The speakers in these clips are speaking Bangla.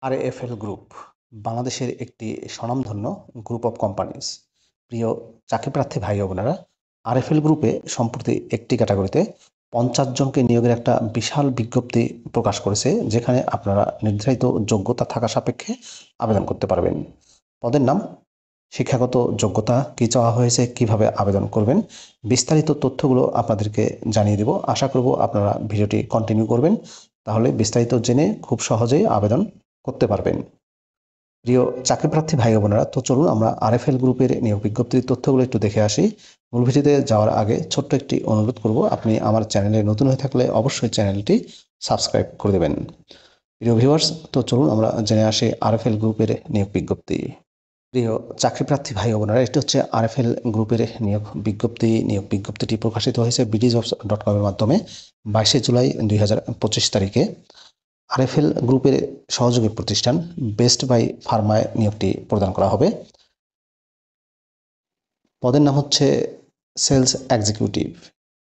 আরএফএল গ্রুপ বাংলাদেশের একটি স্বনামধন্য গ্রুপ অফ কোম্পানিজ। প্রিয় চাকরিপ্রার্থী ভাই ও বোনেরা, আরএফএল গ্রুপে সম্প্রতি একটি ক্যাটাগরিতে 50 জনকে নিয়োগের একটা বিশাল বিজ্ঞপ্তি প্রকাশ করেছে, যেখানে আপনারা নির্ধারিত যোগ্যতা থাকা সাপেক্ষে আবেদন করতে পারবেন। পদের নাম, শিক্ষাগত যোগ্যতা কী চাওয়া হয়েছে, কিভাবে আবেদন করবেন, বিস্তারিত তথ্যগুলো আপনাদেরকে জানিয়ে দেব। আশা করব আপনারা ভিডিওটি কন্টিনিউ করবেন, তাহলে বিস্তারিত জেনে খুব সহজেই আবেদন করতে পারবেন। প্রিয় চাকরিপ্রার্থী ভাই ও বোনেরা, তো চলুন আমরা আরএফএল গ্রুপের নিয়োগ বিজ্ঞপ্তির তথ্যগুলো একটু দেখে আসি। মূল ভিডিওতে যাওয়ার আগে ছোট্ট একটি অনুরোধ করব, আপনি আমার চ্যানেলে নতুন হয়ে থাকলে অবশ্যই চ্যানেলটি সাবস্ক্রাইব করে দেবেন। প্রিয় ভিউয়ার্স, তো চলুন আমরা জেনে আসি আরএফএল গ্রুপের নিয়োগ বিজ্ঞপ্তি। প্রিয় চাকরিপ্রার্থী ভাই ও বোনেরা, এটি হচ্ছে আরএফএল গ্রুপের নিয়োগ বিজ্ঞপ্তি। নিয়োগ বিজ্ঞপ্তিটি প্রকাশিত হয়েছে bdjobs.com এর মাধ্যমে 22 জুলাই 2025 তারিখে। আরএফএল গ্রুপের সহযোগী প্রতিষ্ঠান বেস্ট বাই ফার্মায় নিয়োগটি প্রদান করা হবে। পদের নাম হচ্ছে সেলস এক্সিকিউটিভ।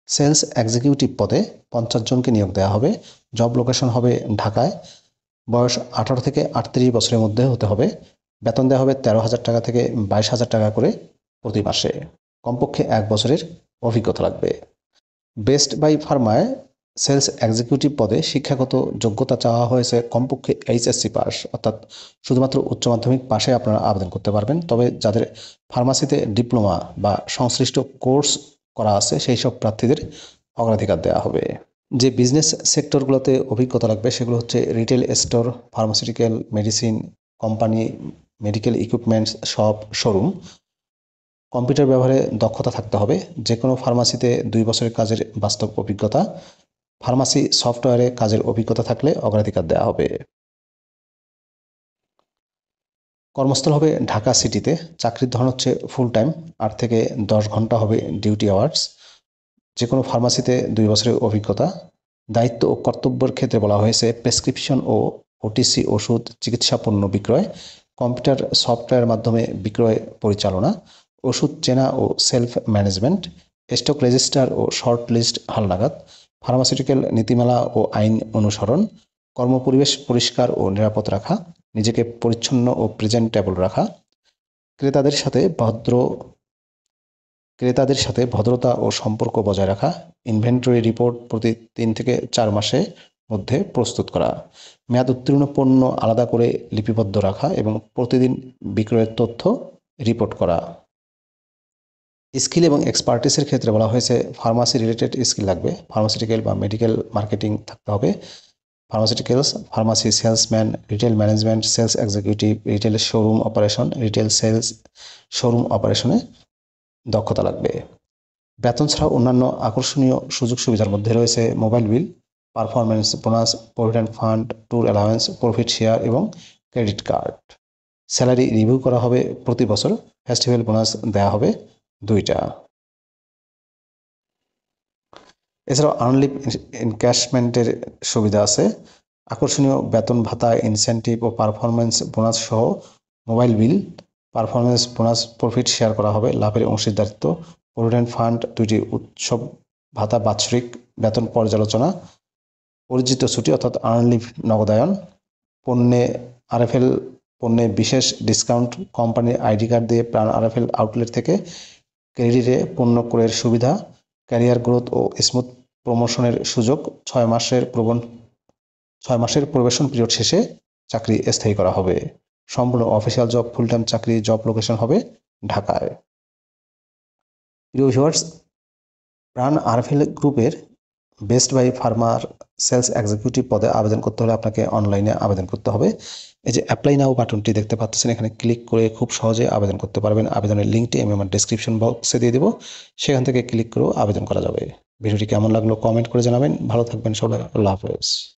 সেলস এক্সিকিউটিভ পদে 50 জনকে নিয়োগ দেওয়া হবে। জব লোকেশন হবে ঢাকায়। বয়স 18 থেকে 38 বছরের মধ্যে হতে হবে। বেতন দেওয়া হবে 13,000 টাকা থেকে 22,000 টাকা করে প্রতি মাসে। কমপক্ষে 1 বছরের অভিজ্ঞতা লাগবে। বেস্ট বাই ফার্মায় সেলস এক্সিকিউটিভ পদে শিক্ষাগত যোগ্যতা চাওয়া হয়েছে কমপক্ষে এইচএসসি পাস, অর্থাৎ শুধুমাত্র উচ্চ মাধ্যমিক পাশে আপনারা আবেদন করতে পারবেন। তবে যাদের ফার্মাসিতে ডিপ্লোমা বা সংশ্লিষ্ট কোর্স করা আছে সেই সব প্রার্থীদের অগ্রাধিকার দেওয়া হবে। যে বিজনেস সেক্টরগুলোতে অভিজ্ঞতা লাগবে সেগুলো হচ্ছে retail store, pharmaceutical, medicine company, medical equipments shop, showroom. Computer ব্যবহারে দক্ষতা থাকতে হবে। যে কোনো ফার্মাসিতে 2 বছরের কাজের বাস্তব অভিজ্ঞতা। ফার্মাসি সফটওয়্যারে কাজের অভিজ্ঞতা থাকলে অগ্রাধিকার দেওয়া হবে। কর্মস্থল হবে ঢাকা সিটিতে। চাকরির ধরন হচ্ছে ফুল টাইম। 8 থেকে 10 ঘন্টা হবে ডিউটি আওয়ার্স। যে কোনো ফার্মাসিতে 2 বছরের অভিজ্ঞতা। দায়িত্ব ও কর্তব্যের ক্ষেত্রে বলা হয়েছে প্রেসক্রিপশন ও ওটিসি ওষুধ, চিকিৎসা পণ্য বিক্রয়, কম্পিউটার সফটওয়্যার মাধ্যমে বিক্রয় পরিচালনা, ওষুধ চেনা ও সেলফ ম্যানেজমেন্ট, স্টক রেজিস্টার ও শর্ট লিস্ট হালনাগাদ, ফার্মাসিউটিক্যাল নীতিমালা ও আইন অনুসরণ, কর্মপরিবেশ পরিষ্কার ও নিরাপদ রাখা, নিজেকে পরিচ্ছন্ন ও প্রেজেন্টেবল রাখা, ক্রেতাদের সাথে ভদ্রতা ও সম্পর্ক বজায় রাখা, ইনভেন্টরি রিপোর্ট প্রতি 3 থেকে 4 মাসের মধ্যে প্রস্তুত করা, মেয়াদ উত্তীর্ণ পণ্য আলাদা করে লিপিবদ্ধ রাখা এবং প্রতিদিন বিক্রয়ের তথ্য রিপোর্ট করা। স্কিল এবং এক্সপার্টিসের ক্ষেত্রে বলা হয়েছে ফার্মাসি রিলেটেড স্কিল লাগবে। ফার্মাসিউটিক্যাল বা মেডিকেল মার্কেটিং থাকতে হবে। Pharmaceuticals, pharmacy salesman, retail management, sales executive, retail showroom operation, retail sales showroom অপারেশনে দক্ষতা লাগবে। বেতন ছাড়াও অন্যান্য আকর্ষণীয় সুযোগ সুবিধার মধ্যে রয়েছে mobile bill, performance bonus, provident fund, tour allowance, profit share এবং ক্রেডিট কার্ড। স্যালারি রিভিউ করা হবে প্রতি বছর। ফেস্টিভ্যাল বোনাস দেওয়া হবে 2টা। এছাড়াও আর্নলিভ এনক্যাশমেন্টের সুবিধা আছে। আকর্ষণীয় বেতন ভাতা, ইনসেন্টিভ ও পারফরমেন্স বোনাস সহ mobile bill, performance bonus, profit share করা হবে, লাভের অংশীদারিত্ব, প্রভিডেন্ট ফান্ড, 2টি উৎসব ভাতা, বাৎসরিক বেতন পর্যালোচনা, অর্জিত ছুটি অর্থাৎ আর্নলিভ নগদায়ন, আরএফএল পণ্যে বিশেষ ডিসকাউন্ট, কোম্পানির আইডি কার্ড দিয়ে প্রাণ আরএফএল আউটলেট থেকে ক্রেডিটে পণ্য ক্রয়ের সুবিধা, ক্যারিয়ার গ্রোথ ও স্মুথ প্রমোশনের সুযোগ। 6 মাসের প্রবেশন পিরিয়ড শেষে চাকরি স্থায়ী করা হবে। সম্পূর্ণ অফিসিয়াল জব, ফুল টাইম চাকরি। জব লোকেশন হবে ঢাকায়। প্রিয় ভিউয়ার্স, প্রাণ আরএফএল গ্রুপের বেস্ট বাই ফার্মার সেলস এক্সিকিউটিভ পদে আবেদন করতে হলে আপনাকে অনলাইনে আবেদন করতে হবে। এই যে অ্যাপ্লাই নাও বাটনটি দেখতে পাচ্ছেন, এখানে ক্লিক করে খুব সহজে আবেদন করতে পারবেন। আবেদনের লিঙ্কটি আমি আমার ডেসক্রিপশন বক্সে দিয়ে দেবো, সেখান থেকে ক্লিক করেও আবেদন করা যাবে। ভিডিওটি কেমন লাগলো কমেন্ট করে জানাবেন। ভালো থাকবেন সবাই। আল্লাহ হাফেজ।